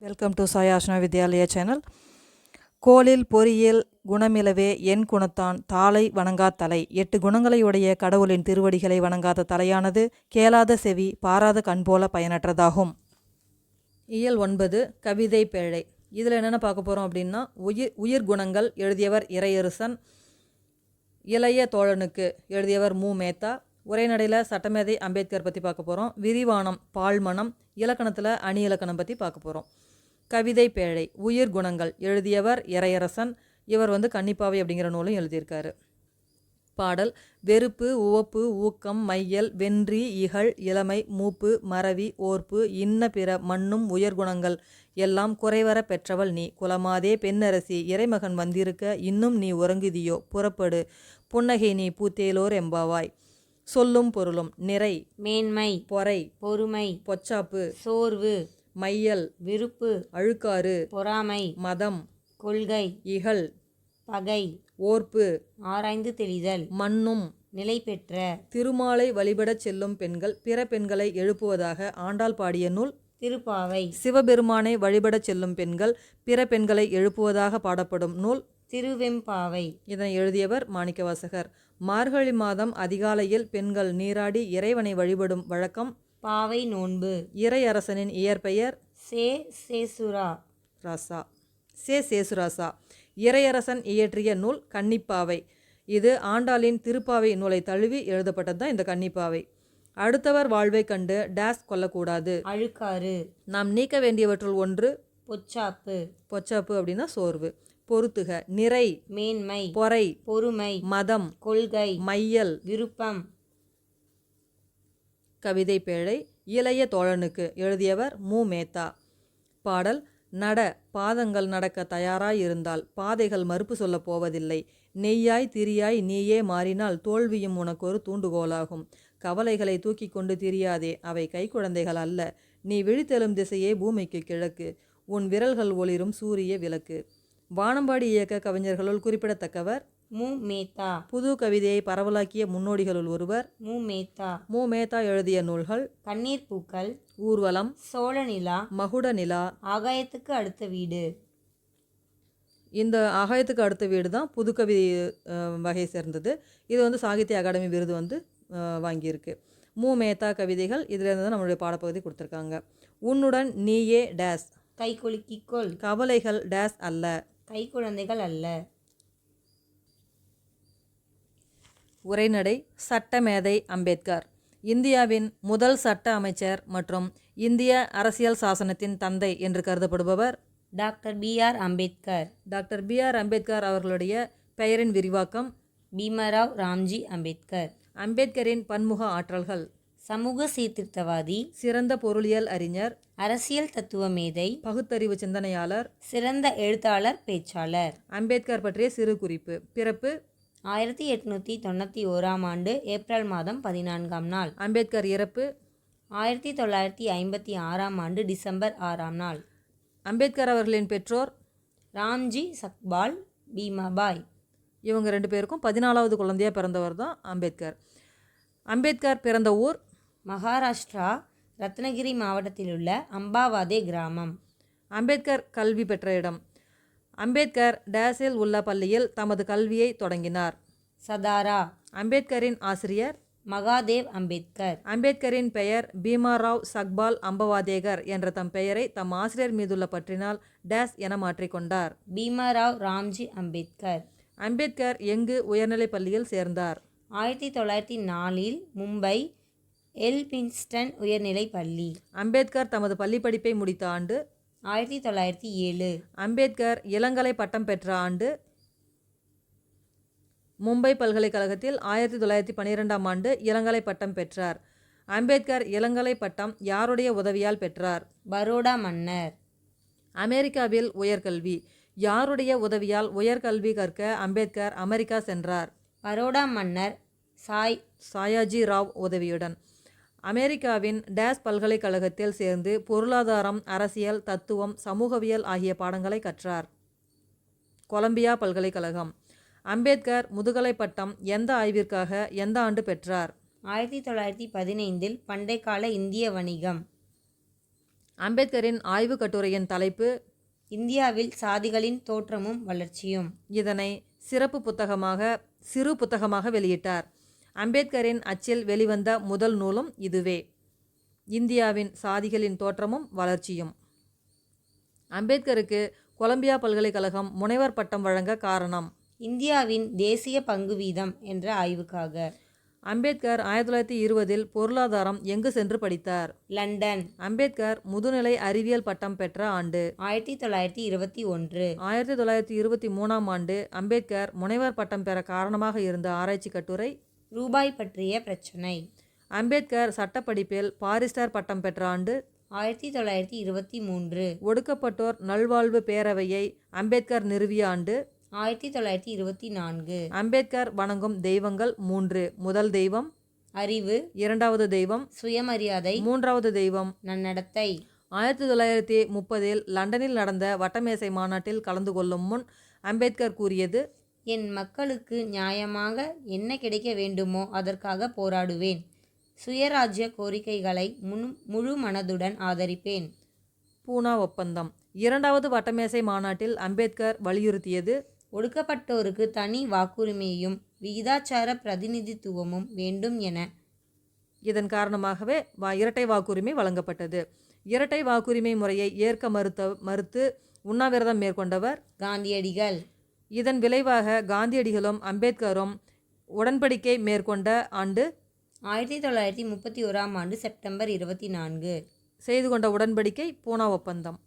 Welcome to Sai Ashna Vidyalaya channel. கோலில் பொறியியல் குணமிலவே என் குணத்தான் தாளை வணங்கா தலை. 8 குணங்களை உடைய கடவுளின் திருவடிகளை வணங்காத தலையானது கேளாத செவி பாராத கண் போல பயனற்றதாகும். இயல் 9 கவிதை பேழை. இதில் என்னென்ன பார்க்க போகிறோம் அப்படின்னா, உயிர் குணங்கள் எழுதியவர் இறையரசன். இளைய தோழனுக்கு எழுதியவர் மு. மேத்தா. உரைநடையில் சட்டமேதை அம்பேத்கர் பற்றி பார்க்க போகிறோம். விரிவானம் பால்மனம். இலக்கணத்தில் அணி இலக்கணம் பற்றி பார்க்க போகிறோம். கவிதை பேழை உயிர் குணங்கள் எழுதியவர் இறையரசன். இவர் கன்னிப்பாவை அப்படிங்கிற நூலும் எழுதியிருக்காரு. பாடல் வெறுப்பு உவப்பு ஊக்கம் மையல் வென்றி இகழ் இளமை மூப்பு மறவி ஓர்ப்பு இன்ன பிற மண்ணும் உயர்குணங்கள் எல்லாம் குறைவர பெற்றவள் நீ குலமாதே பெண்ணரசி இறைமகன் வந்திருக்க இன்னும் நீ உறங்குதியோ புறப்படு புன்னகை நீ பூத்தேலோர் எம்பாவாய். சொல்லும் பொருளும் நிறை மேன்மை பொறை பொறுமை பொச்சாப்பு சோர்வு மையல் விருப்பு அழுக்காறு பொறாமை மதம் கொள்கை இகழ் பகை ஓர்ப்பு ஆராய்ந்து தெளிதல் மண்ணும் நிலை பெற்ற. திருமாலை வழிபடச் செல்லும் பெண்கள் பிற பெண்களை எழுப்புவதாக ஆண்டாள் பாடிய நூல் திருப்பாவை. சிவபெருமானை வழிபடச் செல்லும் பெண்கள் பிற பெண்களை எழுப்புவதாக பாடப்படும் நூல் திருவெம்பாவை. இதனை எழுதியவர் மாணிக்கவாசகர். மார்கழி மாதம் அதிகாலையில் பெண்கள் நீராடி இறைவனை வழிபடும் வழக்கம். பாவை நோன்பு. இறையரசனின் இயற்பெயர் சேசுராசா. இறையரசன் இயற்றிய நூல் கன்னிப்பாவை. இது ஆண்டாளின் திருப்பாவை நூலை தழுவி எழுதப்பட்டது தான் இந்த கன்னிப்பாவை. அடுத்தவர் வாழ்வை கண்டு டேஸ் கொல்லக்கூடாது. அழுக்காறு. நாம் நீக்க வேண்டியவற்றுள் ஒன்று பொச்சாப்பு. பொச்சாப்பு அப்படின்னா சோர்வு. பொறுத்துக நிறை மேன்மை பொறை பொறுமை மதம் கொள்கை மையல் விருப்பம். கவிதை பேழை இளைய தோழனுக்கு எழுதியவர் மு. மேத்தா. பாடல் நட பாதங்கள் நடக்க தயாராய் இருந்தால் பாதைகள் மறுப்பு சொல்ல போவதில்லை. நெய்யாய் திரியாய் நீயே மாறினால் தோல்வியும் உனக்கொரு தூண்டுகோலாகும். கவலைகளை தூக்கி கொண்டு திரியாதே, அவை கைக்குழந்தைகள் அல்ல. நீ விழித்தெழும் திசையே பூமிக்கு கிழக்கு, உன் விரல்கள் ஒளிரும் சூரிய விளக்கு. வானம்பாடி இயக்க கவிஞர்களுள் குறிப்பிடத்தக்கவர் மு. மேத்தா. புது கவிதையை பரவலாக்கிய முன்னோடிகளுள் ஒருவர் மு. மேத்தா. மு. மேத்தா எழுதிய நூல்கள் கண்ணீர் பூக்கள், ஊர்வலம், சோழ நிலா, மகுட நிலா, ஆகாயத்துக்கு அடுத்த வீடு. இந்த ஆகாயத்துக்கு அடுத்த வீடு தான் புதுக்கவி வகையை சேர்ந்தது. இது சாகித்ய அகாடமி விருது வாங்கியிருக்கு. மு. மேத்தா கவிதைகள் இதிலிருந்து தான் நம்மளுடைய பாடப்பகுதி கொடுத்துருக்காங்க. உன்னுடன் நீயே டேஸ் கை குலுக்கிக்கொள், கவலைகள் டேஸ் அல்ல, கை குழந்தைகள் அல்ல. உரைநடை சட்டமேதை அம்பேத்கர். இந்தியாவின் முதல் சட்ட அமைச்சர் மற்றும் இந்திய அரசியல் சாசனத்தின் தந்தை என்று கருதப்படுபவர் doctor B. R. Ambedkar. Doctor B. R. Ambedkar அவர்களுடைய பெயரின் விரிவாக்கம் பீமராவ் ராம்ஜி அம்பேத்கர். அம்பேத்கரின் பன்முக ஆற்றல்கள்: சமூக சீர்திருத்தவாதி, சிறந்த பொருளியல் அறிஞர், அரசியல் தத்துவ மேதை, பகுத்தறிவு சிந்தனையாளர், சிறந்த எழுத்தாளர், பேச்சாளர். அம்பேத்கர் பற்றிய சிறு குறிப்பு. பிறப்பு 1891 ஏப்ரல் மாதம் 14ஆம் நாள். அம்பேத்கர் இறப்பு 1956 டிசம்பர் 6ஆம் நாள். அம்பேத்கர் அவர்களின் பெற்றோர் ராம்ஜி சக்பால், பீமாபாய். இவங்க 2 பேருக்கும் 14வது குழந்தையாக பிறந்தவர் தான் அம்பேத்கர். அம்பேத்கர் பிறந்த ஊர் மகாராஷ்டிரா, ரத்னகிரி மாவட்டத்தில் உள்ள அம்பாவாதே கிராமம். அம்பேத்கர் கல்வி பெற்ற இடம். அம்பேத்கர் டேஸில் உள்ள பள்ளியில் தமது கல்வியை தொடங்கினார். சதாரா. அம்பேத்கரின் ஆசிரியர் மகாதேவ் அம்பேத்கர். அம்பேத்கரின் பெயர் பீமாராவ் சக்பால் அம்பவாதேகர் என்ற தம் பெயரை தம் ஆசிரியர் மீதுள்ள பற்றினால் டேஸ் என மாற்றிக்கொண்டார். பீமராவ் ராம்ஜி அம்பேத்கர். அம்பேத்கர் எங்கு உயர்நிலைப் பள்ளியில் சேர்ந்தார்? 1904 மும்பை எல்பின்ஸ்டன் உயர்நிலைப் பள்ளி. அம்பேத்கர் தமது பள்ளி படிப்பை முடித்த ஆண்டு 1907. அம்பேத்கர் இளங்கலை பட்டம் பெற்ற ஆண்டு மும்பை பல்கலைக்கழகத்தில் 1912ஆம் ஆண்டு இளங்கலை பட்டம் பெற்றார். அம்பேத்கர் இளங்கலை பட்டம் யாருடைய உதவியால் பெற்றார்? பரோடா மன்னர். அமெரிக்காவில் உயர்கல்வி. யாருடைய உதவியால் உயர்கல்வி கற்க அம்பேத்கர் அமெரிக்கா சென்றார்? பரோடா மன்னர் சாயாஜி ராவ் உதவியுடன். அமெரிக்காவின் டேஸ் பல்கலைக்கழகத்தில் சேர்ந்து பொருளாதாரம், அரசியல், தத்துவம், சமூகவியல் ஆகிய பாடங்களை கற்றார். கொலம்பியா பல்கலைக்கழகம். அம்பேத்கர் முதுகலை பட்டம் எந்த ஆய்விற்காக எந்த ஆண்டு பெற்றார்? 1915 பண்டைக்கால இந்திய வணிகம். அம்பேத்கரின் ஆய்வுக் கட்டுரையின் தலைப்பு இந்தியாவில் சாதிகளின் தோற்றமும் வளர்ச்சியும். இதனை சிறு புத்தகமாக வெளியிட்டார். அம்பேத்கரின் அச்சில் வெளிவந்த முதல் நூலும் இதுவே. இந்தியாவின் சாதிகளின் தோற்றமும் வளர்ச்சியும். அம்பேத்கருக்கு கொலம்பியா பல்கலைக்கழகம் முனைவர் பட்டம் வழங்க காரணம். இந்தியாவின் தேசிய பங்கு வீதம் என்ற ஆய்வுக்காக. அம்பேத்கர் 1920 பொருளாதாரம் எங்கு சென்று படித்தார்? லண்டன். அம்பேத்கர் முதுநிலை அறிவியல் பட்டம் பெற்ற ஆண்டு 1921. 1923ஆம் ஆண்டு அம்பேத்கர் முனைவர் பட்டம் பெற காரணமாக இருந்த ஆராய்ச்சி கட்டுரை ரூபாய் பற்றிய பிரச்சனை. அம்பேத்கர் சட்டப்படிப்பில் பாரிஸ்டர் பட்டம் பெற்ற ஆண்டு 1923. ஒடுக்கப்பட்டோர் நல்வாழ்வு பேரவையை அம்பேத்கர் நிறுவிய ஆண்டு 1924. அம்பேத்கர் வணங்கும் தெய்வங்கள் 3. முதல் தெய்வம் அறிவு, இரண்டாவது தெய்வம் சுயமரியாதை, மூன்றாவது தெய்வம் நன்னடத்தை. 1930 லண்டனில் நடந்த வட்டமேசை மாநாட்டில் கலந்து கொள்ளும் முன் அம்பேத்கர் கூறியது, என் மக்களுக்கு நியாயமாக என்ன கிடைக்க வேண்டுமோ அதற்காக போராடுவேன். சுயராஜ்ய கோரிக்கைகளை முழு மனதுடன் ஆதரிப்பேன். பூனா ஒப்பந்தம். இரண்டாவது வட்டமேசை மாநாட்டில் அம்பேத்கர் வலியுறுத்தியது, ஒடுக்கப்பட்டோருக்கு தனி வாக்குரிமையும் விகிதாச்சார பிரதிநிதித்துவமும் வேண்டும் என. இதன் காரணமாகவே இரட்டை வாக்குரிமை வழங்கப்பட்டது. இரட்டை வாக்குரிமை முறையை ஏற்க மறுத்து உண்ணாவிரதம் மேற்கொண்டவர் காந்தியடிகள். இதன் விளைவாக காந்தியடிகளும் அம்பேத்கரும் உடன்படிக்கை மேற்கொண்ட ஆண்டு 1931ஆம் ஆண்டு செப்டம்பர் 24. செய்து கொண்ட உடன்படிக்கை பூனா ஒப்பந்தம்.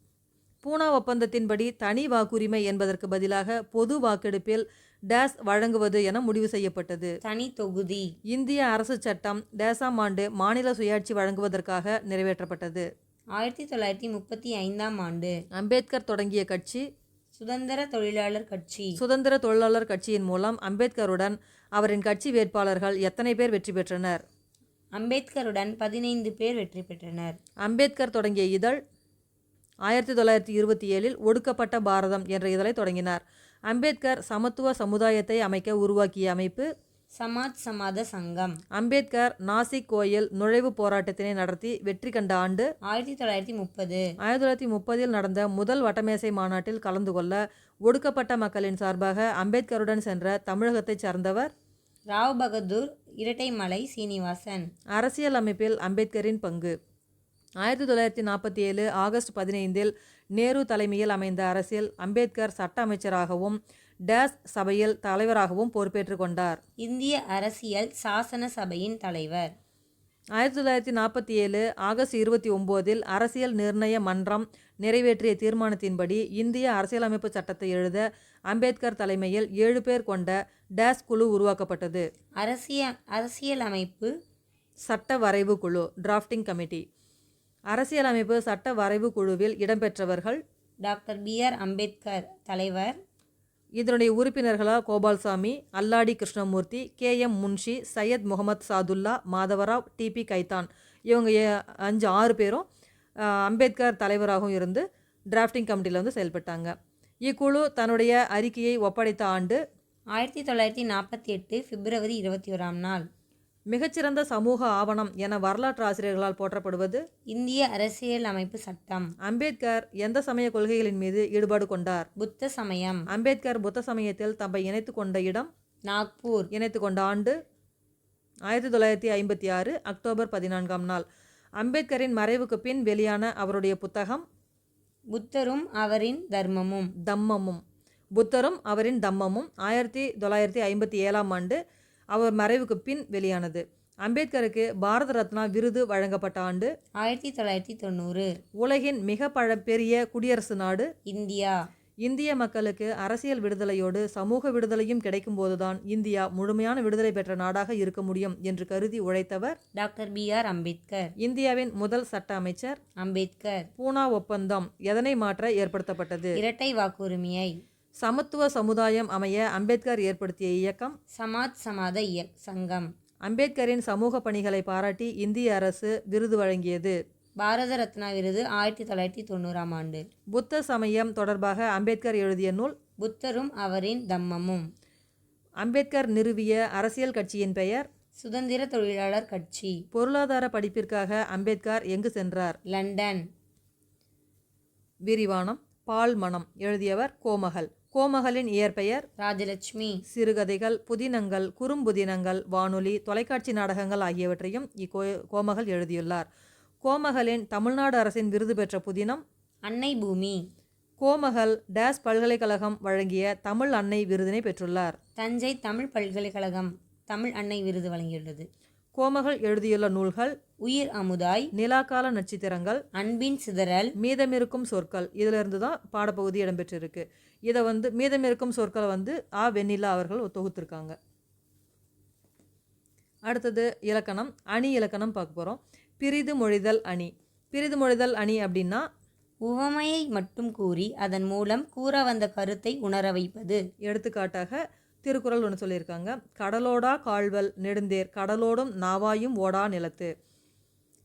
பூனா ஒப்பந்தத்தின்படி தனி வாக்குரிமை என்பதற்கு பதிலாக பொது வாக்கெடுப்பில் டேஸ் வழங்குவது என முடிவு செய்யப்பட்டது. தனி தொகுதி. இந்திய அரசு சட்டம் டேஸாம் ஆண்டு மாநில சுயாட்சி வழங்குவதற்காக நிறைவேற்றப்பட்டது. 1935ஆம் ஆண்டு அம்பேத்கர் தொடங்கிய கட்சி சுதந்திர தொழிலாளர் கட்சி. சுதந்திர தொழிலாளர் கட்சியின் மூலம் அம்பேத்கருடன் அவரின் கட்சி வேட்பாளர்கள் எத்தனை பேர் வெற்றி பெற்றனர்? அம்பேத்கருடன் 15 பேர் வெற்றி பெற்றனர். அம்பேத்கர் தொடங்கிய இதழ் 1927 ஒடுக்கப்பட்ட பாரதம் என்ற இதழை தொடங்கினார். அம்பேத்கர் சமத்துவ சமுதாயத்தை அமைக்க உருவாக்கிய அமைப்பு சமாஜ் சமாத சங்கம். அம்பேத்கர் நாசிக் கோயில் நுழைவு போராட்டத்தினை நடத்தி வெற்றி கண்ட ஆண்டு 1930. 1930 நடந்த முதல் வட்டமேசை மாநாட்டில் கலந்து கொள்ள ஒடுக்கப்பட்ட மக்களின் சார்பாக அம்பேத்கருடன் சென்ற தமிழகத்தைச் சார்ந்தவர் ராவ் பகதூர் இரட்டைமலை சீனிவாசன். அரசியல் அமைப்பில் அம்பேத்கரின் பங்கு. 1947 ஆகஸ்ட் 15 நேரு தலைமையில் அமைந்த அரசில் அம்பேத்கர் சட்ட அமைச்சராகவும் டேஸ் சபையில் தலைவராகவும் பொறுப்பேற்று கொண்டார். இந்திய அரசியல் சாசன சபையின் தலைவர். 1947 ஆகஸ்ட் 29 அரசியல் நிர்ணய மன்றம் நிறைவேற்றிய தீர்மானத்தின்படி இந்திய அரசியலமைப்பு சட்டத்தை எழுத அம்பேத்கர் தலைமையில் 7 பேர் கொண்ட டேஸ் குழு உருவாக்கப்பட்டது. அரசியலமைப்பு சட்ட வரைவு குழு டிராஃப்டிங் கமிட்டி. அரசியலமைப்பு சட்ட வரைவு குழுவில் இடம்பெற்றவர்கள் டாக்டர் B.R. அம்பேத்கர் தலைவர். இதனுடைய உறுப்பினர்களால் கோபால்சாமி, அல்லாடி கிருஷ்ணமூர்த்தி, K.M. முன்ஷி, சையத் முகமது சாதுல்லா, மாதவராவ், T.P. கைத்தான் இவங்க 6 பேரும் அம்பேத்கர் தலைவராகவும் இருந்து டிராஃப்டிங் கமிட்டியில் வந்து செயல்பட்டாங்க. இக்குழு தன்னுடைய அறிக்கையை ஒப்படைத்த ஆண்டு 1948 பிப்ரவரி 21ஆம் நாள். மிகச்சிறந்த சமூக ஆவணம் என வரலாற்று ஆசிரியர்களால் போற்றப்படுவது இந்திய அரசியல் அமைப்பு சட்டம். அம்பேத்கர் எந்த சமய கொள்கைகளின் மீது ஈடுபாடு கொண்டார்? புத்த சமயம். அம்பேத்கர் புத்த சமயத்தில் தம்மை இணைத்து கொண்ட இடம் நாக்பூர். இணைத்து கொண்ட ஆண்டு 1956 அக்டோபர் 14ஆம் நாள். அம்பேத்கரின் மறைவுக்கு பின் வெளியான அவருடைய புத்தகம் புத்தரும் அவரின் தம்மமும். புத்தரும் அவரின் தம்மமும் 1957ஆம் ஆண்டு அவர் மறைவுக்கு பின் வெளியானது. அம்பேத்கருக்கு பாரத ரத்னா விருது வழங்கப்பட்ட ஆண்டு 1990. உலகின் மிக பெரிய குடியரசு நாடு இந்தியா. இந்திய மக்களுக்கு அரசியல் விடுதலையோடு சமூக விடுதலையும் கிடைக்கும் போதுதான் இந்தியா முழுமையான விடுதலை பெற்ற நாடாக இருக்க முடியும் என்று கருதி உழைத்தவர் டாக்டர் B.R. அம்பேத்கர். இந்தியாவின் முதல் சட்ட அமைச்சர் அம்பேத்கர். பூனா ஒப்பந்தம் எதனை மாற்ற ஏற்படுத்தப்பட்டது? இரட்டை வாக்குரிமையை. சமத்துவ சமுதாயம் அமைய அம்பேத்கர் ஏற்படுத்திய இயக்கம் சமாஜ் சமாத சங்கம். அம்பேத்கரின் சமூக பணிகளை பாராட்டி இந்திய அரசு விருது வழங்கியது. பாரத ரத்னா விருது 1990ஆம் ஆண்டு. புத்த சமயம் தொடர்பாக அம்பேத்கர் எழுதிய நூல் புத்தரும் அவரின் தம்மமும். அம்பேத்கர் நிறுவிய அரசியல் கட்சியின் பெயர் சுதந்திர தொழிலாளர் கட்சி. பொருளாதார படிப்பிற்காக அம்பேத்கர் எங்கு சென்றார்? லண்டன். விரிவானம் பால் மனம் எழுதியவர் கோமகள். கோமகளின் இயற்பெயர் ராஜலட்சுமி. சிறுகதைகள், புதினங்கள், குறும்புதினங்கள், வானொலி, தொலைக்காட்சி நாடகங்கள் ஆகியவற்றையும் கோமகள் எழுதியுள்ளார். கோமகளின் தமிழ்நாடு அரசின் விருது பெற்ற புதினம் அன்னை பூமி. கோமகள் டேஸ் பல்கலைக்கழகம் வழங்கிய தமிழ் அன்னை விருதினை பெற்றுள்ளார். தஞ்சை தமிழ் பல்கலைக்கழகம் தமிழ் அன்னை விருது வழங்கியுள்ளது. கோமகள் எழுதியுள்ள நூல்கள் உயிர் அமுதாய், நிலாக்கால நட்சத்திரங்கள், அன்பின் சிதறல், மீதமிருக்கும் சொற்கள். இதிலிருந்து தான் பாடப்பகுதி இடம்பெற்றிருக்கு. இதை மீதமிருக்கும் சொற்களை வெண்ணிலா அவர்கள் தொகுத்திருக்காங்க. அடுத்தது இலக்கணம், அணி இலக்கணம் பார்க்க போகிறோம். பிரிது மொழிதல் அணி. பிரிது மொழிதல் அணி அப்படின்னா உவமையை மட்டும் கூறி அதன் மூலம் கூற வந்த கருத்தை உணர வைப்பது. எடுத்துக்காட்டாக திருக்குறள் ஒன்று சொல்லியிருக்காங்க. கடலோடா கால்வல் நெடுந்தேர், கடலோடும் நாவாயும் ஓடா நிலத்து.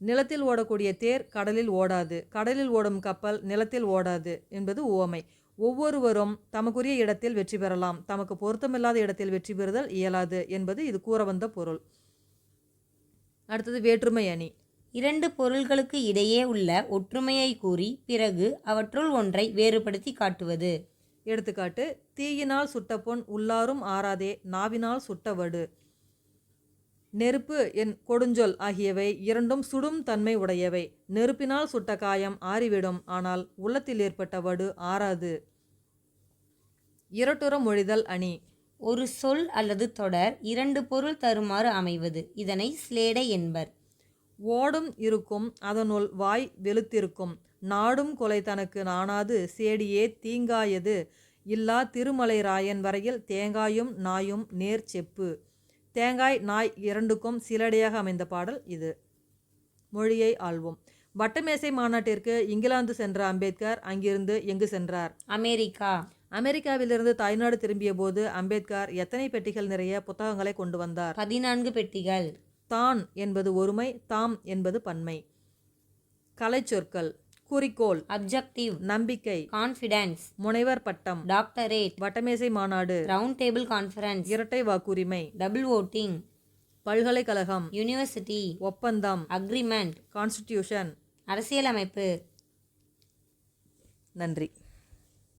நிலத்தில் ஓடக்கூடிய தேர் கடலில் ஓடாது, கடலில் ஓடும் கப்பல் நிலத்தில் ஓடாது என்பது உவமை. ஒவ்வொருவரும் தமக்குரிய இடத்தில் வெற்றி பெறலாம், தமக்கு பொருத்தமில்லாத இடத்தில் வெற்றி பெறுதல் இயலாது என்பது இது கூற வந்த பொருள். அடுத்தது வேற்றுமை அணி. இரண்டு பொருள்களுக்கு இடையே உள்ள ஒற்றுமையை கூறி பிறகு அவற்றுள் ஒன்றை வேறுபடுத்தி காட்டுவது. எடுத்துக்காட்டு தீயினால் சுட்ட பொன் உள்ளாரும் ஆறாதே, நாவினால் சுட்ட வடு. நெருப்பு என் கொடுஞ்சொல் ஆகியவை இரண்டும் சுடும் தன்மை உடையவை. நெருப்பினால் சுட்ட காயம் ஆறிவிடும், ஆனால் உள்ளத்தில் ஏற்பட்ட வடு ஆறாது. இரட்டுற மொழிதல் அணி. ஒரு சொல் அல்லது தொடர் இரண்டு பொருள் தருமாறு அமைவது. இதனை சிலேடை என்பர். ஓடும் இருக்கும் அதனுள் வாய் வெளுத்திருக்கும், நாடும் கொலை தனக்கு நாணாது சேடியே தீங்காயது இல்லா திருமலை ராயன் வரையில் தேங்காயும் நாயும் நேர் செப்பு. தேங்காய் நாய் இரண்டுக்கும் சிலடையாக அமைந்த பாடல் இது. மொழியை ஆள்வோம். வட்டமேசை மாநாட்டிற்கு இங்கிலாந்து சென்ற அம்பேத்கர் அங்கிருந்து எங்கு சென்றார்? அமெரிக்கா. அமெரிக்காவிலிருந்து தாய்நாடு திரும்பிய போது அம்பேத்கர் எத்தனை பெட்டிகள் நிறைய புத்தகங்களை கொண்டு வந்தார்? 14 பெட்டிகள். தான் என்பது ஒருமை, தாம் என்பது பன்மை. கலைச்சொற்கள். குறிக்கோள், அப்ஜெக்டிவ், நம்பிக்கை, கான்ஃபிடன்ஸ், முனைவர் பட்டம், டாக்டரேட், வட்டமேசை மாநாடு, ரவுண்ட் டேபிள் கான்ஃபரன்ஸ், இரட்டை வாக்குரிமை, டபுள் ஓட்டிங், பல்கலைக்கழகம், யூனிவர்சிட்டி, ஒப்பந்தம், அக்ரிமெண்ட், கான்ஸ்டிடியூஷன். அரசியலமைப்பு. நன்றி.